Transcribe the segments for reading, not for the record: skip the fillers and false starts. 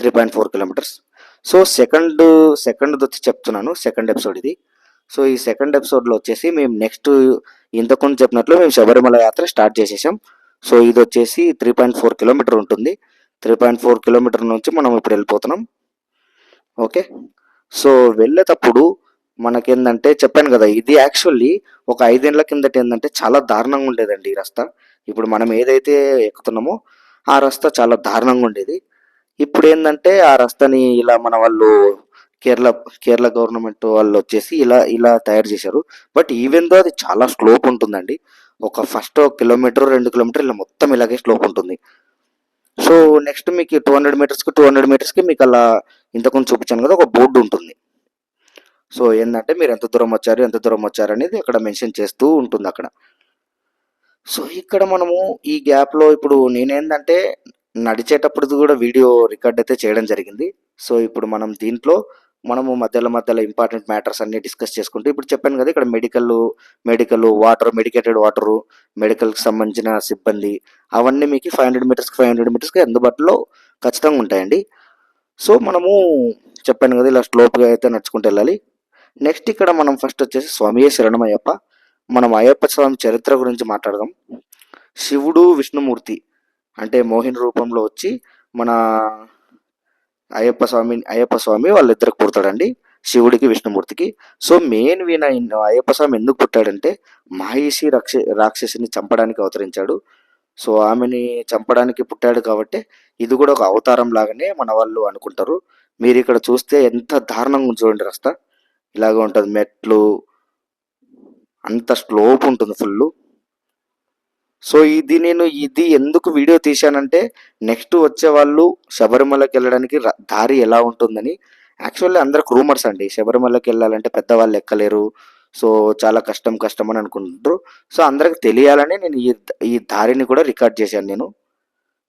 3.4 kilometres. So second వచ్చి చెప్తున్నాను, second episode ఇది. సో ఈ సెకండ్ ఎపిసోడ్లో వచ్చేసి మేము నెక్స్ట్ ఇంతకుముందు చెప్పినట్లు మేము శబరిమల యాత్ర స్టార్ట్ చేసేసాం. సో ఇది వచ్చేసి 3.4 కిలోమీటర్ ఉంటుంది. 3.4 కిలోమీటర్ నుంచి మనం ఇప్పుడు వెళ్ళిపోతున్నాం. ఓకే. సో వెళ్ళేటప్పుడు మనకేందంటే చెప్పాను కదా, ఇది యాక్చువల్లీ ఒక 5 ఏళ్ల కిందట ఏంటంటే చాలా దారుణంగా ఉండేదండి ఈ రస్తా. ఇప్పుడు మనం ఏదైతే ఎక్కుతున్నామో ఆ రస్తా చాలా దారుణంగా ఉండేది. ఇప్పుడు ఏంటంటే ఆ రస్తాని ఇలా మన వాళ్ళు కేరళ కేరళ గవర్నమెంట్ వాళ్ళు వచ్చేసి ఇలా ఇలా తయారు చేశారు. బట్ ఈవెన్ దో అది చాలా స్లోప్ ఉంటుందండి. ఒక ఫస్ట్ 1 కిలోమీటర్ 2 కిలోమీటర్ ఇలా మొత్తం ఇలాగే స్లోప్ ఉంటుంది. సో నెక్స్ట్ మీకు 200 మీటర్స్కి మీకు అలా ఇంతకుముందు చూపించాను కదా, ఒక బోర్డు ఉంటుంది. సో ఏంటంటే మీరు ఎంత దూరం వచ్చారు అనేది అక్కడ మెన్షన్ చేస్తూ ఉంటుంది అక్కడ. సో ఇక్కడ మనము ఈ గ్యాప్లో ఇప్పుడు నేనేంటంటే నడిచేటప్పుడు కూడా వీడియో రికార్డ్ అయితే చేయడం జరిగింది. సో ఇప్పుడు మనం దీంట్లో మనము మధ్యలో ఇంపార్టెంట్ మ్యాటర్స్ అన్ని డిస్కస్ చేసుకుంటూ ఇప్పుడు చెప్పాను కదా, ఇక్కడ మెడికల్ వాటర్, మెడికేటెడ్ వాటరు, మెడికల్కి సంబంధించిన సిబ్బంది అవన్నీ మీకు 500 మీటర్స్కి అందుబాటులో ఖచ్చితంగా ఉంటాయండి. సో మనము చెప్పాను కదా ఇలా స్లోప్గా అయితే నడుచుకుంటూ వెళ్ళాలి. నెక్స్ట్ ఇక్కడ మనం ఫస్ట్ వచ్చేసి స్వామియే శరణమయ్యప్ప. మనం అయ్యప్ప స్వామి చరిత్ర గురించి మాట్లాడదాం. శివుడు విష్ణుమూర్తి అంటే మోహిని రూపంలో వచ్చి మన అయ్యప్ప స్వామి వాళ్ళిద్దరికి పుడతాడండి, శివుడికి విష్ణుమూర్తికి. సో మెయిన్ అయ్యప్ప స్వామి ఎందుకు పుట్టాడంటే మాహిషి రాక్షసిని చంపడానికి అవతరించాడు. సో ఆమెని చంపడానికి పుట్టాడు కాబట్టి ఇది కూడా ఒక అవతారం లాగానే మన వాళ్ళు అనుకుంటారు. మీరు ఇక్కడ చూస్తే ఎంత దారుణంగా చూడండి రస్తా, ఇలాగ ఉంటుంది, మెట్లు అంత స్లోప్ ఉంటుంది ఫుల్. సో ఇది ఎందుకు వీడియో తీశానంటే నెక్స్ట్ వచ్చే వాళ్ళు శబరిమలకి వెళ్ళడానికి దారి ఎలా ఉంటుందని. యాక్చువల్లీ అందరికి రూమర్స్ అండి, శబరిమలకి వెళ్ళాలంటే పెద్దవాళ్ళు ఎక్కలేరు, సో చాలా కష్టం అని అనుకుంటారు. సో అందరికి తెలియాలని నేను ఈ దారిని కూడా రికార్డ్ చేశాను నేను.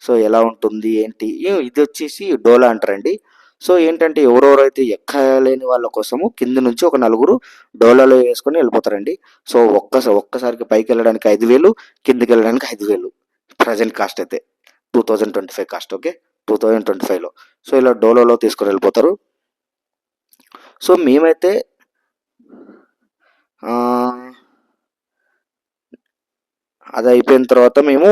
సో ఎలా ఉంటుంది ఏంటి, ఇది వచ్చేసి డోలా అంటారండి. సో ఏంటంటే ఎవరెవరైతే ఎక్కలేని వాళ్ళ కోసము కింద నుంచి ఒక 4 డోలాలో వేసుకొని వెళ్ళిపోతారండి. సో ఒక్కసారికి పైకి వెళ్ళడానికి 5,000, కిందికి వెళ్ళడానికి 5,000 ప్రజెంట్ కాస్ట్ అయితే 2025 కాస్ట్. ఓకే, 2025లో. సో ఇలా డోలాలో తీసుకొని వెళ్ళిపోతారు. సో మేమైతే అది అయిపోయిన తర్వాత మేము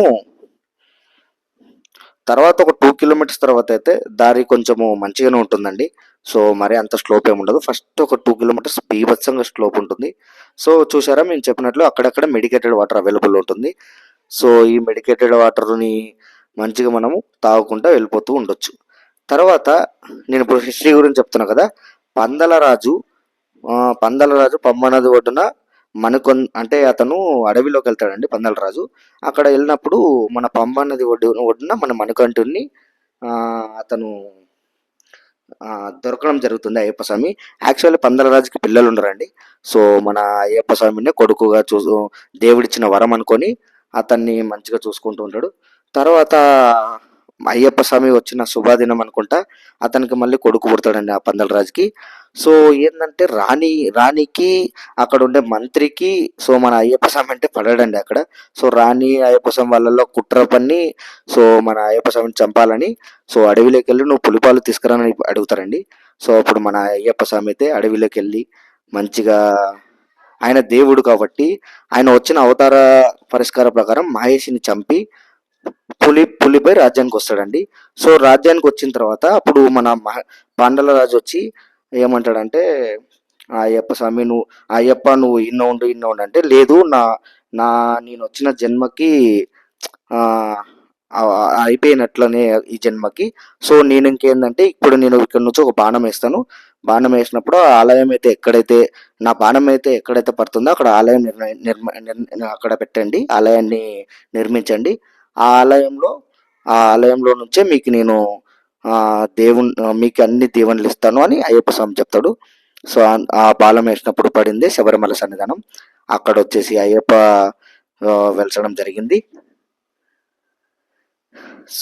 తర్వాత ఒక 2 కిలోమీటర్స్ తర్వాత అయితే దారి కొంచెము మంచిగానే ఉంటుందండి. సో మరి అంత స్లోప్ ఏమి ఉండదు. ఫస్ట్ ఒక 2 కిలోమీటర్స్ బీభత్సంగా స్లోప్ ఉంటుంది. సో చూసారా, మేము చెప్పినట్లు అక్కడక్కడ మెడికేటెడ్ వాటర్ అవైలబుల్ ఉంటుంది. సో ఈ మెడికేటెడ్ వాటర్ని మంచిగా మనము తాగుకుంటూ వెళ్ళిపోతూ ఉండొచ్చు. తర్వాత నేను ఇప్పుడు హిస్టరీ గురించి చెప్తున్నా కదా, పందలరాజు పంబనది ఒడ్డున అంటే అతను అడవిలోకి వెళ్తాడండి పందలరాజు. అక్కడ వెళ్ళినప్పుడు మన పంబ నది ఒడ్డున మన మణికంఠుడిని అతను దొరకడం జరుగుతుంది అయ్యప్ప స్వామి. యాక్చువల్లీ పందలరాజుకి పిల్లలు ఉండరండి. సో మన అయ్యప్ప స్వామిని కొడుకుగా దేవుడిచ్చిన వరం అనుకొని అతన్ని మంచిగా చూసుకుంటూ ఉంటాడు. తర్వాత అయ్యప్ప స్వామి వచ్చిన శుభదినం అనుకుంటా అతనికి మళ్ళీ కొడుకు పుడతాడండి ఆ పందలరాజుకి. సో ఏంటంటే రాణికి అక్కడ ఉండే మంత్రికి సో మన అయ్యప్ప స్వామి అంటే పడడండి అక్కడ. సో రాణి అయ్యప్ప స్వామి వాళ్ళలో కుట్ర పన్ని సో మన అయ్యప్ప స్వామిని చంపాలని సో అడవిలోకి వెళ్ళి నువ్వు పులిపాలు తీసుకురాని అడుగుతారండి. సో అప్పుడు మన అయ్యప్ప స్వామి అయితే అడవిలోకి వెళ్ళి మంచిగా, ఆయన దేవుడు కాబట్టి ఆయన వచ్చిన అవతార పరిష్కార ప్రకారం మహేష్ని చంపి పులిపై రాజ్యానికి వస్తాడండి. సో రాజ్యానికి వచ్చిన తర్వాత అప్పుడు మన పాండల రాజు వచ్చి ఏమంటాడంటే అయ్యప్ప స్వామి నువ్వు ఇన్నో ఉండు అంటే, లేదు నేను వచ్చిన జన్మకి అయిపోయినట్లనే ఈ జన్మకి. సో నేను ఇంకేందంటే ఇప్పుడు నేను ఇక్కడ నుంచి ఒక బాణం వేస్తాను, బాణం వేసినప్పుడు ఆ ఆలయం అయితే నా బాణం అయితే ఎక్కడైతే పడుతుందో అక్కడ ఆలయం అక్కడ పెట్టండి, ఆలయాన్ని నిర్మించండి. ఆ ఆలయంలో నుంచే మీకు నేను మీకు అన్ని దీవెనలు ఇస్తాను అని అయ్యప్ప స్వామి చెప్తాడు. సో ఆ బాలం వేసినప్పుడు పడింది శబరిమల సన్నిధానం. అక్కడ వచ్చేసి అయ్యప్ప వెలసడం జరిగింది.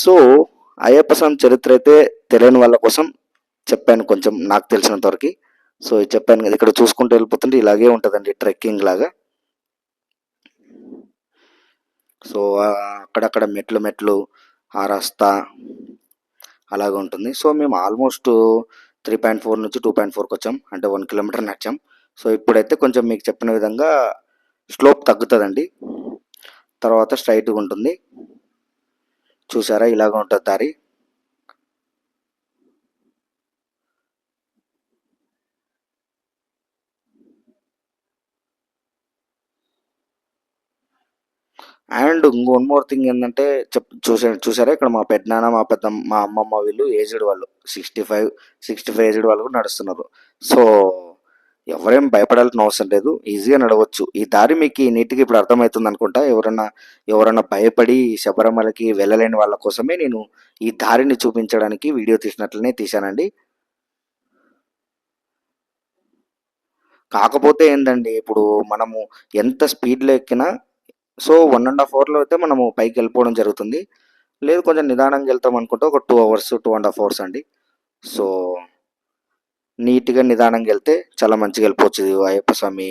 సో అయ్యప్ప స్వామి చరిత్ర అయితే తెలియని వాళ్ళ కోసం చెప్పాను కొంచెం నాకు తెలిసినంత వరకు. సో చెప్పాను కదా, ఇక్కడ చూసుకుంటూ వెళ్ళిపోతుంటే ఇలాగే ఉంటుందండి ట్రెక్కింగ్ లాగా. సో అక్కడక్కడ మెట్లు ఆ రస్తా అలాగ ఉంటుంది. సో మేము ఆల్మోస్ట్ 3.4 నుంచి 2.4కి వచ్చాం, అంటే 1 కిలోమీటర్ నడిచాం. సో ఇప్పుడైతే కొంచెం మీకు చెప్పిన విధంగా స్లోప్ తగ్గుతుందండి, తర్వాత స్ట్రైట్గా ఉంటుంది. చూసారా, ఇలాగ ఉంటుంది దారి. అండ్ ఇంకో వన్ మోర్ థింగ్ ఏంటంటే చూసారా, ఇక్కడ మా పెద్దనాన్న మా అమ్మమ్మ వీళ్ళు ఏజ్డ్ వాళ్ళు, 65 ఏజ్డ్ వాళ్ళు కూడా నడుస్తున్నారు. సో ఎవరేం భయపడాల్సిన అవసరం లేదు, ఈజీగా నడవచ్చు. ఈ దారి మీకు నీట్గా ఇప్పుడు అర్థమవుతుంది అనుకుంటా. ఎవరన్నా భయపడి శబరిమలకి వెళ్ళలేని వాళ్ళ కోసమే నేను ఈ దారిని చూపించడానికి వీడియో తీసినట్లనే తీశానండి. కాకపోతే ఏందండి, ఇప్పుడు మనము ఎంత స్పీడ్లో ఎక్కినా, సో 1.5 అవర్లో అయితే మనము పైకి వెళ్ళిపోవడం జరుగుతుంది. లేదు కొంచెం నిదానంగా వెళ్తాం అనుకుంటే ఒక 2 అవర్స్, 2.5 అవర్స్ అండి. సో నీట్గా నిదానంగా వెళ్తే చాలా మంచిగా వెళ్ళిపోవచ్చు అయ్యప్ప స్వామి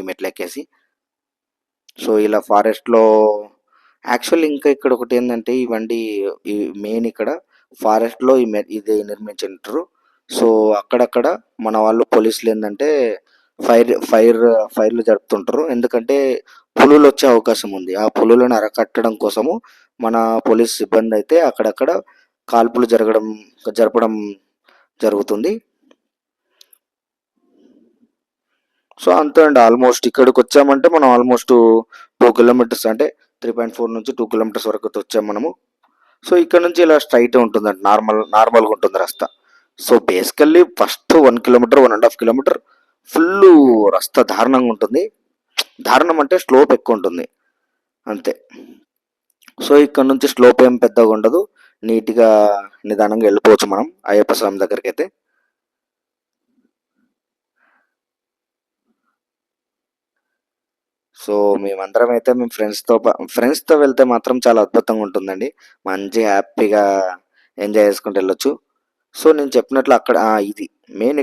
మెట్లు ఎక్కేసి. సో ఇలా ఫారెస్ట్లో యాక్చువల్లీ ఇంకా ఇక్కడ ఒకటి ఏంటంటే, ఈ మెయిన్ ఇక్కడ ఫారెస్ట్లో ఇది నిర్మించుంటారు. సో అక్కడక్కడ మన వాళ్ళు పోలీసులు ఏంటంటే ఫైర్లు జరుపుతుంటారు. ఎందుకంటే పులులు వచ్చే అవకాశం ఉంది. ఆ పులులను అరకట్టడం కోసము మన పోలీస్ సిబ్బంది అయితే అక్కడక్కడ కాల్పులు జరపడం జరుగుతుంది. సో అంతే అండి, ఆల్మోస్ట్ ఇక్కడికి వచ్చామంటే మనం ఆల్మోస్ట్ 2 కిలోమీటర్స్, అంటే 3.4 నుంచి 2 కిలోమీటర్స్ వరకు వచ్చాం మనము. సో ఇక్కడ నుంచి ఇలా స్ట్రైట్ ఉంటుందండి, నార్మల్గా ఉంటుంది రస్తా. So basically first 1 kilometre, 1.5 kilometre full రస్తా దారుణంగా ఉంటుంది. దారుణం అంటే స్లోప్ ఎక్కువ ఉంటుంది అంతే. సో ఇక్కడ నుంచి స్లోప్ ఏం పెద్దగా ఉండదు, నీట్గా నిదానంగా వెళ్ళిపోవచ్చు మనం అయ్యప్ప స్వామి దగ్గరికి అయితే. సో మేమందరం అయితే మేము ఫ్రెండ్స్తో వెళ్తే మాత్రం చాలా అద్భుతంగా ఉంటుందండి. మంచి హ్యాపీగా ఎంజాయ్ చేసుకుంటూ వెళ్ళొచ్చు. సో నేను చెప్పినట్లు అక్కడ ఇది మెయిన్